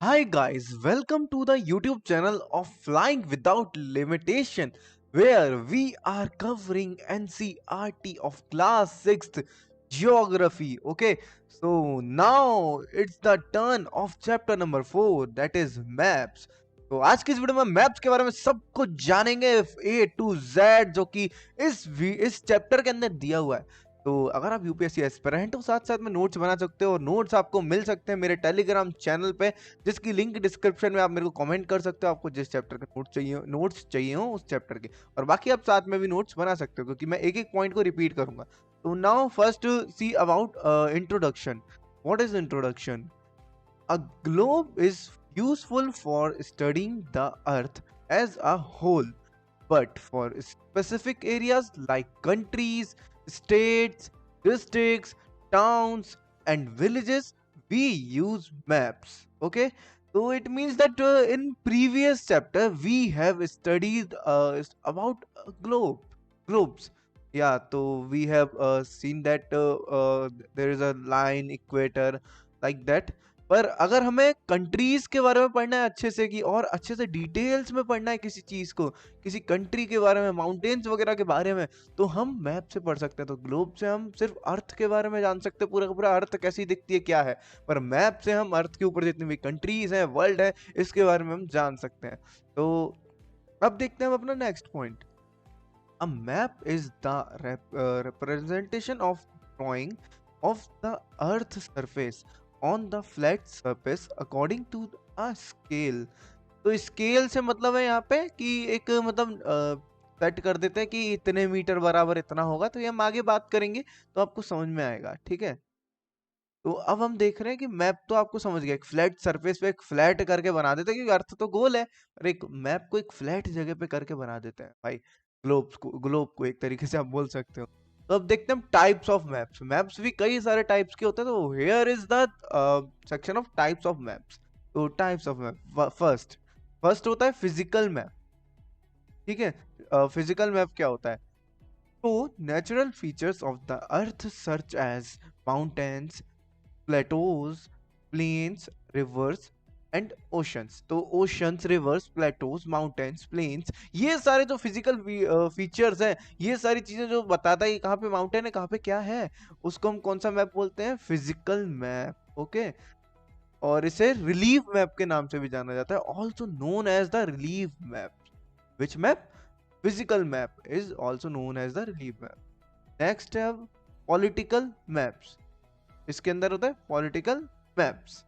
Hi guys, welcome to the YouTube channel of Flying Without Limitation, where we are covering NCRT of class 6th geography. Okay, so now it's the turn of chapter number 4, that is maps. तो आज की इस video में maps के बारे में सब कुछ जानेंगे A to Z, जो कि इस चैप्टर के अंदर दिया हुआ है। तो अगर आप यूपीएससी एस्पिरेंट हो, साथ साथ में नोट्स बना सकते हो, और नोट्स आपको मिल सकते हैं मेरे टेलीग्राम चैनल पे, जिसकी लिंक डिस्क्रिप्शन में। आप मेरे को कमेंट कर सकते हो आपको जिस चैप्टर के नोट्स चाहिए हो उस चैप्टर के, और बाकी आप साथ में भी नोट्स बना सकते हो, क्योंकि मैं एक एक पॉइंट को रिपीट करूंगा। तो now first see about introduction. What is introduction? A globe is useful for studying the earth as a whole, but for specific areas like countries, states, districts, towns, and villages, we use maps. Okay, so it means that in previous chapter we have studied about globes. Yeah, so we have seen that there is a line equator like that. पर अगर हमें countries के बारे में पढ़ना है अच्छे से, कि और अच्छे से डिटेल्स में पढ़ना है किसी चीज को, किसी कंट्री के बारे में, माउंटेन्स वगैरह के बारे में, तो हम मैप से पढ़ सकते हैं। तो ग्लोब से हम सिर्फ अर्थ के बारे में जान सकते हैं, पूरा का पूरा अर्थ कैसी दिखती है, क्या है। पर मैप से हम अर्थ के ऊपर जितनी भी कंट्रीज हैं, वर्ल्ड है, इसके बारे में हम जान सकते हैं। तो अब देखते हैं हम अपना next point. A map is the representation of drawing of the earth surface on the flat surface according to a scale। तो स्केल से मतलब है यहाँ पे कि एक मतलब सेट कर देते हैं कि इतने मीटर बराबर इतना होगा। तो ये हम आगे बात करेंगे तो आपको समझ में आएगा, ठीक है। तो अब हम देख रहे हैं कि मैप तो आपको समझ गया, एक फ्लैट सरफेस पे एक फ्लैट करके बना देते हैं, क्योंकि अर्थ तो गोल है, और एक मैप को एक फ्लैट जगह पे करके बना देते हैं भाई। ग्लोब को एक तरीके से आप बोल सकते हो। तो अब देखते हैं टाइप्स ऑफ मैप्स। मैप्स भी कई सारे टाइप्स के होते हैं, तो here is the section of types of maps. तो types of map, first first होता है फिजिकल मैप, ठीक है। फिजिकल मैप क्या होता है? तो natural features of the earth सर्च as mountains, plateaus, plains, rivers and oceans. तो oceans, rivers, plateaus, mountains, plains, ये सारे जो फिजिकल फीचर्स हैं, ये सारी चीजें जो बताता है कि कहाँ पे माउंटेन है, कहाँ पे क्या है, उसको हम कौन सा मैप बोलते हैं? Physical map. ओके, और इसे रिलीफ मैप के नाम से भी जाना जाता है, also known as the relief map. Which map? Physical map is also known as the relief map. Next है पॉलिटिकल मैप्स। इसके अंदर होता है पॉलिटिकल मैप्स।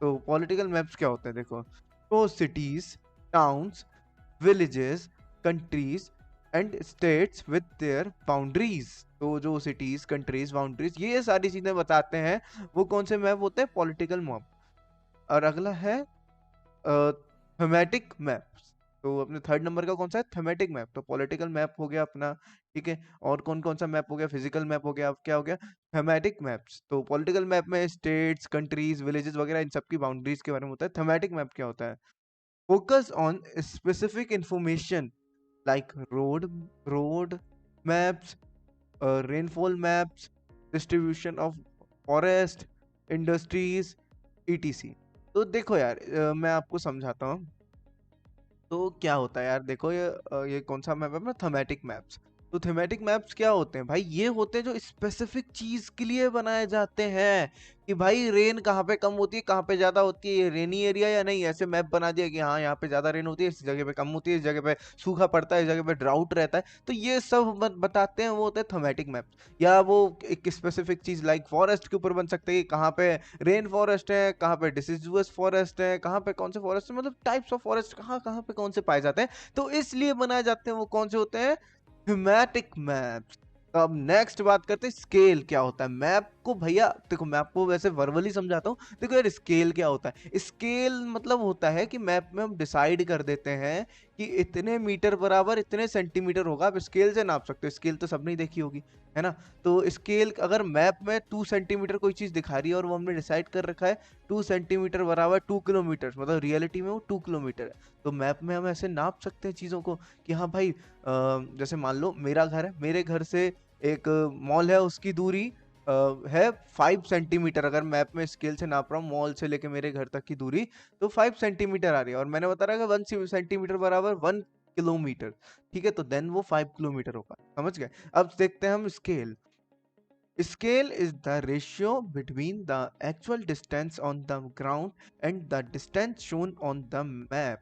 तो पॉलिटिकल मैप्स क्या होते हैं? देखो, तो cities, towns, villages, countries and states with their boundaries. तो जो सिटीज, कंट्रीज, बाउंड्रीज, ये सारी चीजें बताते हैं, वो कौन से मैप होते हैं? Political map. और अगला है थीमेटिक मैप्स। तो अपने थर्ड नंबर का कौन सा है? Thematic map. तो पॉलिटिकल मैप हो गया अपना, ठीक है। और कौन कौन सा मैप हो गया? फिजिकल मैप हो गया, अब क्या हो गया? Thematic maps. तो पॉलिटिकल मैप में स्टेट्स, कंट्रीज, विलेजेस वगैरह इन सब की बाउंड्रीज के बारे में होता है। थीमेटिक मैप क्या होता है? Focus on specific information like road maps, rainfall maps, distribution of forest, industries, etc. तो देखो यार, मैं आपको समझाता हूँ। तो क्या होता है यार, देखो ये कौन सा मैप है अपना? Thematic maps. तो थीमेटिक मैप्स क्या होते हैं भाई? ये होते हैं जो स्पेसिफिक चीज के लिए बनाए जाते हैं, कि भाई रेन कहाँ पे कम होती है, कहाँ पे ज्यादा होती है, ये रेनी एरिया या नहीं। ऐसे मैप बना दिया कि हाँ यहाँ पे ज्यादा रेन होती है, इस जगह पे कम होती है, इस जगह पे सूखा पड़ता है, इस जगह पे ड्राउट रहता है। तो ये सब बताते हैं, वो होते हैं थीमेटिक मैप्स। या वो एक स्पेसिफिक चीज लाइक फॉरेस्ट के ऊपर बन सकते हैं, कि कहाँ पे रेन फॉरेस्ट है, कहाँ पे डिसिजुअस फॉरेस्ट है, कहाँ पे कौन से फॉरेस्ट है, मतलब टाइप्स ऑफ फॉरेस्ट कहाँ कहाँ पे कौन से पाए जाते हैं। तो इसलिए बनाए जाते हैं, वो कौन से होते हैं? Thematic maps. तो अब नेक्स्ट बात करते हैं स्केल क्या होता है मैप को। भैया देखो, मैं आपको वैसे वर्बली समझाता हूँ। देखो यार, स्केल क्या होता है? स्केल मतलब होता है कि मैप में हम डिसाइड कर देते हैं कि इतने मीटर बराबर इतने सेंटीमीटर होगा। आप स्केल से नाप सकते हो, स्केल तो सबने देखी होगी, है ना। तो स्केल, अगर मैप में 2 सेंटीमीटर कोई चीज दिखा रही है और वो हमने डिसाइड कर रखा है 2 सेंटीमीटर बराबर 2 किलोमीटर, मतलब रियलिटी में वो 2 किलोमीटर है, तो मैप में हम ऐसे नाप सकते हैं चीजों को कि हाँ भाई, जैसे मान लो मेरा घर है, मेरे घर से एक मॉल है, उसकी दूरी है 5 सेंटीमीटर, अगर मैप में स्केल से नाप रहा हूँ मॉल से लेके मेरे घर तक की दूरी, तो 5 सेंटीमीटर आ रही है, और मैंने बता रहा है कि 1 सेंटीमीटर बराबर 1 किलोमीटर। ठीक है, तो देन वो 5 किलोमीटर होगा। समझ गए? अब देखते हैं हम scale. Scale is the ratio between the actual distance on the ground and the distance shown on the map.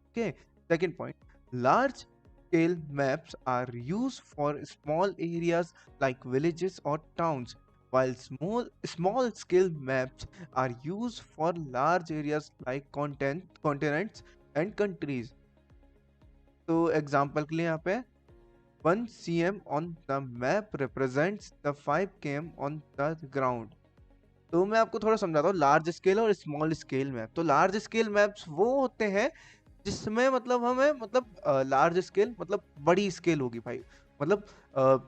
Okay, second point. Large scale maps are used for small areas like villages or towns, while small scale maps are used for large areas like continents and countries. तो example के लिए यहाँ पे 1 cm on the map represents the 5 km on the ground. तो मैं आपको थोड़ा समझाता हूँ लार्ज स्केल और स्मॉल स्केल मैप। तो लार्ज स्केल मैप्स वो होते हैं जिसमें मतलब हमें मतलब लार्ज स्केल मतलब बड़ी स्केल होगी भाई, मतलब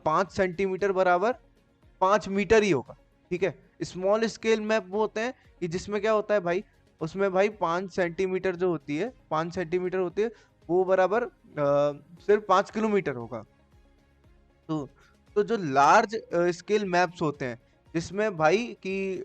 5 सेंटीमीटर बराबर 5 मीटर ही होगा। ठीक है, स्मॉल स्केल मैप वो होते हैं कि जिसमें क्या होता है भाई, उसमें भाई 5 सेंटीमीटर जो होती है, 5 सेंटीमीटर होती है, वो बराबर सिर्फ 5 किलोमीटर होगा। तो जो लार्ज स्केल मैप्स होते हैं जिसमें भाई कि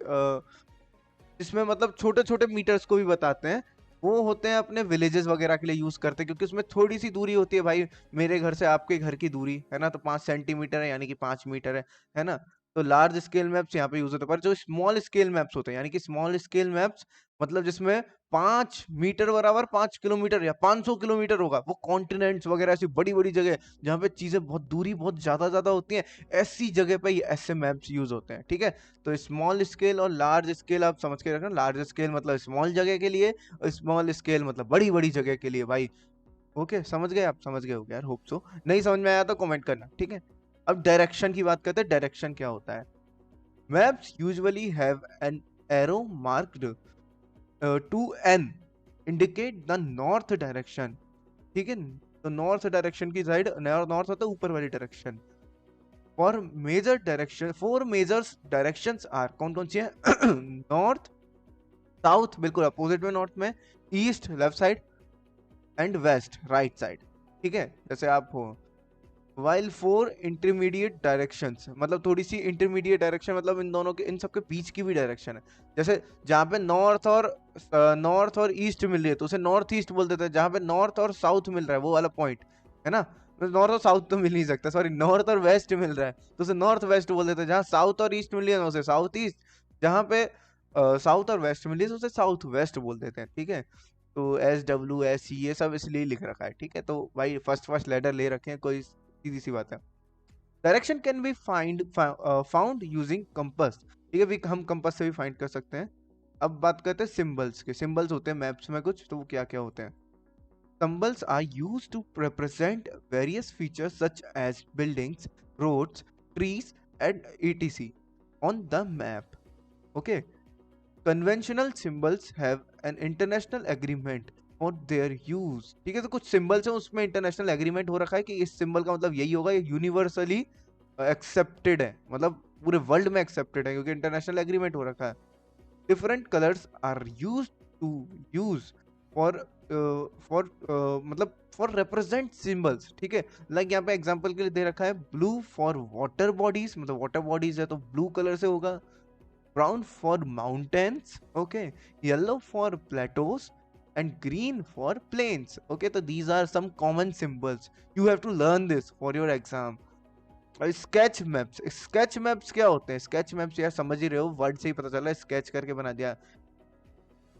जिसमें मतलब छोटे छोटे मीटर्स को भी बताते हैं, वो होते हैं अपने विलेजेस वगैरह के लिए यूज करते हैं, क्योंकि उसमें थोड़ी सी दूरी होती है भाई, मेरे घर से आपके घर की दूरी है ना, तो 5 सेंटीमीटर है यानी कि 5 मीटर है ना। तो लार्ज स्केल मैप्स यहाँ पे यूज होते हैं, पर जो स्मॉल स्केल मैप्स होते हैं यानी कि स्मॉल स्केल मैप्स मतलब जिसमें 5 मीटर बराबर 5 किलोमीटर या 500 किलोमीटर होगा, वो कॉन्टिनेंट्स वगैरह ऐसी बड़ी बड़ी जगह जहाँ पे चीजें बहुत दूरी बहुत ज्यादा ज्यादा होती हैं, ऐसी जगह पे ये ऐसे मैप्स यूज होते हैं। ठीक है, तो स्मॉल स्केल और लार्ज स्केल आप समझ के रखना। लार्ज स्केल मतलब स्मॉल जगह के लिए, और स्मॉल स्केल मतलब बड़ी बड़ी जगह के लिए भाई। ओके, समझ गए? आप समझ गए हो यार, होप सो। नहीं समझ में आया तो कमेंट करना। ठीक है, अब डायरेक्शन की बात करते हैं। डायरेक्शन क्या होता है? Maps usually have an arrow marked to an indicate the north direction. ठीक है, तो नॉर्थ डायरेक्शन की साइड, नॉर्थ होता है ऊपर वाली direction. Four major direction, four major directions are, कौन कौन सी है? नॉर्थ, साउथ बिल्कुल अपोजिट में नॉर्थ में, east left side, and west right side. ठीक है, जैसे आप हो वाइल फोर इंटरमीडिएट डायरेक्शंस, मतलब थोड़ी सी इंटरमीडिएट डायरेक्शन, मतलब इन दोनों के, इन सबके बीच की भी डायरेक्शन है। जैसे जहाँ पे नॉर्थ और ईस्ट मिल रही है तो उसे नॉर्थ ईस्ट बोल देते हैं, जहाँ पे नॉर्थ और साउथ मिल रहा है वो वाला पॉइंट है ना, नॉर्थ और साउथ तो मिल नहीं सकता, सॉरी, नॉर्थ और वेस्ट मिल रहा है तो उसे नॉर्थ वेस्ट बोल देते हैं। जहाँ साउथ और ईस्ट मिल रही है ना उसे साउथ ईस्ट, जहाँ पे साउथ और वेस्ट मिल रही है तो उसे साउथ वेस्ट बोल देते हैं। ठीक है, तो SW SE ये सब इसलिए लिख रखा है। ठीक है, तो भाई फर्स्ट फर्स्ट लेटर ले रखे हैं, कोई सीधी सी बात है। Direction can be found using compass. ठीक है, हम कंपास से भी फाइंड कर सकते हैं। अब बात करते हैं सिंबल्स के। सिंबल्स होते हैं मैप्स में कुछ, तो वो क्या क्या होते हैं? Symbols are used to represent various features such as buildings, roads, trees, and etc. on the map. Okay. Conventional symbols have an international agreement for their use. ठीक है, तो कुछ सिंबल्स हैं उसमें इंटरनेशनल एग्रीमेंट हो रखा है कि इस सिंबल का मतलब यही होगा, ये यूनिवर्सली एक्सेप्टेड है, मतलब पूरे वर्ल्ड में एक्सेप्टेड है क्योंकि इंटरनेशनल एग्रीमेंट हो रखा है। Different colours are use for मतलब फॉर रिप्रेजेंट सिंबल्स। ठीक है, लाइक यहाँ पे एग्जांपल के लिए दे रखा है ब्लू फॉर वाटर बॉडीज, मतलब वाटर बॉडीज है तो ब्लू कलर से होगा। brown for mountains, okay, yellow for plateaus, and green for plains. Okay, so these are some common symbols. You have to learn this for your exam. Sketch maps, sketch maps क्या होते हैं? Sketch maps यार समझ ही रहे हो, word से ही पता चला है, स्केच करके बना दिया।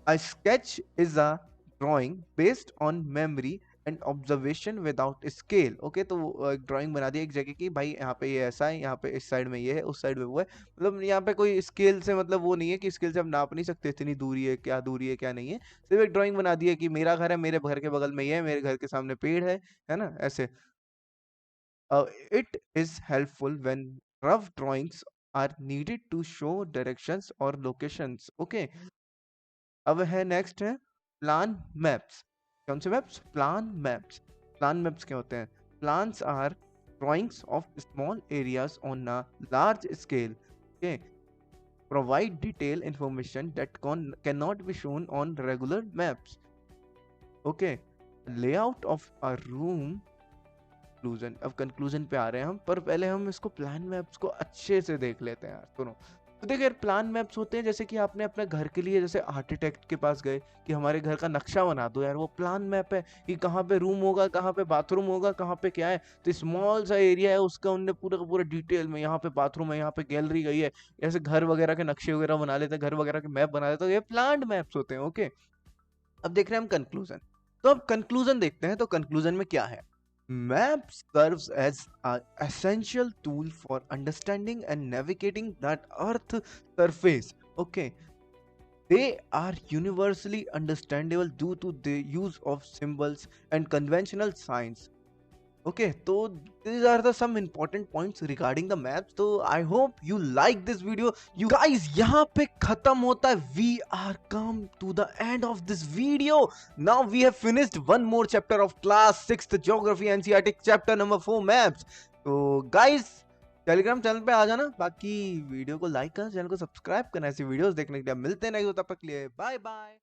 A sketch is a drawing based on memory and observation without scale. Okay, तो एक ड्राइंग बना दी एक जगह की, भाई यहाँ पे ये ऐसा है, यहाँ पे इस साइड में ये है, उस साइड में वो है, मतलब यहाँ पे कोई स्केल से मतलब वो नहीं है कि स्केल से हम नाप नहीं सकते इतनी दूरी है, क्या दूरी है क्या नहीं है, सिर्फ एक ड्राइंग बना दी है कि मेरा घर है, मेरे घर के बगल में ये है, मेरे घर के सामने पेड़ है ना, ऐसे। It is helpful when rough drawings are needed to show directions और लोकेशंस। ओके, अब है नेक्स्ट है प्लान मैप्स। कौन से maps? Plan maps. Plan maps क्या होते हैं? Plans are drawings of small areas on a large scale. Okay, provide detail information that can not be shown on regular maps. Okay, layout of a room conclusion. अब conclusion पे आ रहे हैं हम, पर पहले हम इसको प्लान मैप्स को अच्छे से देख लेते हैं यार। सुनो, तो देखिए यार, प्लान मैप्स होते हैं जैसे कि आपने अपने घर के लिए जैसे आर्किटेक्ट के पास गए कि हमारे घर का नक्शा बना दो यार, वो प्लान मैप है कि कहाँ पे रूम होगा, कहाँ पे बाथरूम होगा, कहाँ पे क्या है। तो स्मॉल सा एरिया है उसका, उनने पूरा का पूरा डिटेल में, यहाँ पे बाथरूम है, यहाँ पे गैलरी गई है, ऐसे घर वगैरह के नक्शे वगैरह बना लेते हैं, घर वगैरह के मैप बना लेते हैं। तो ये प्लान मैप्स होते हैं। ओके, अब देख रहे हैं हम कंक्लूजन। तो अब कंक्लूजन देखते हैं, तो कंक्लूजन में क्या है। Maps serves as an essential tool for understanding and navigating that Earth surface. Okay, they are universally understandable due to the use of symbols and conventional signs. Okay, so these are the some important points regarding the maps. So I hope you like this video. You guys, यहाँ पे खत्म होता है. We are come to the end of this video. Now we have finished one more chapter of class 6th geography NCERT chapter number 4 maps. तो guys, Telegram channel पे आ जाना, बाकी video को लाइक करना, चैनल को सब्सक्राइब करना, ऐसी videos देखने के लिए। मिलते हैं नेक्स्ट, तब तक के लिए बाय बाय।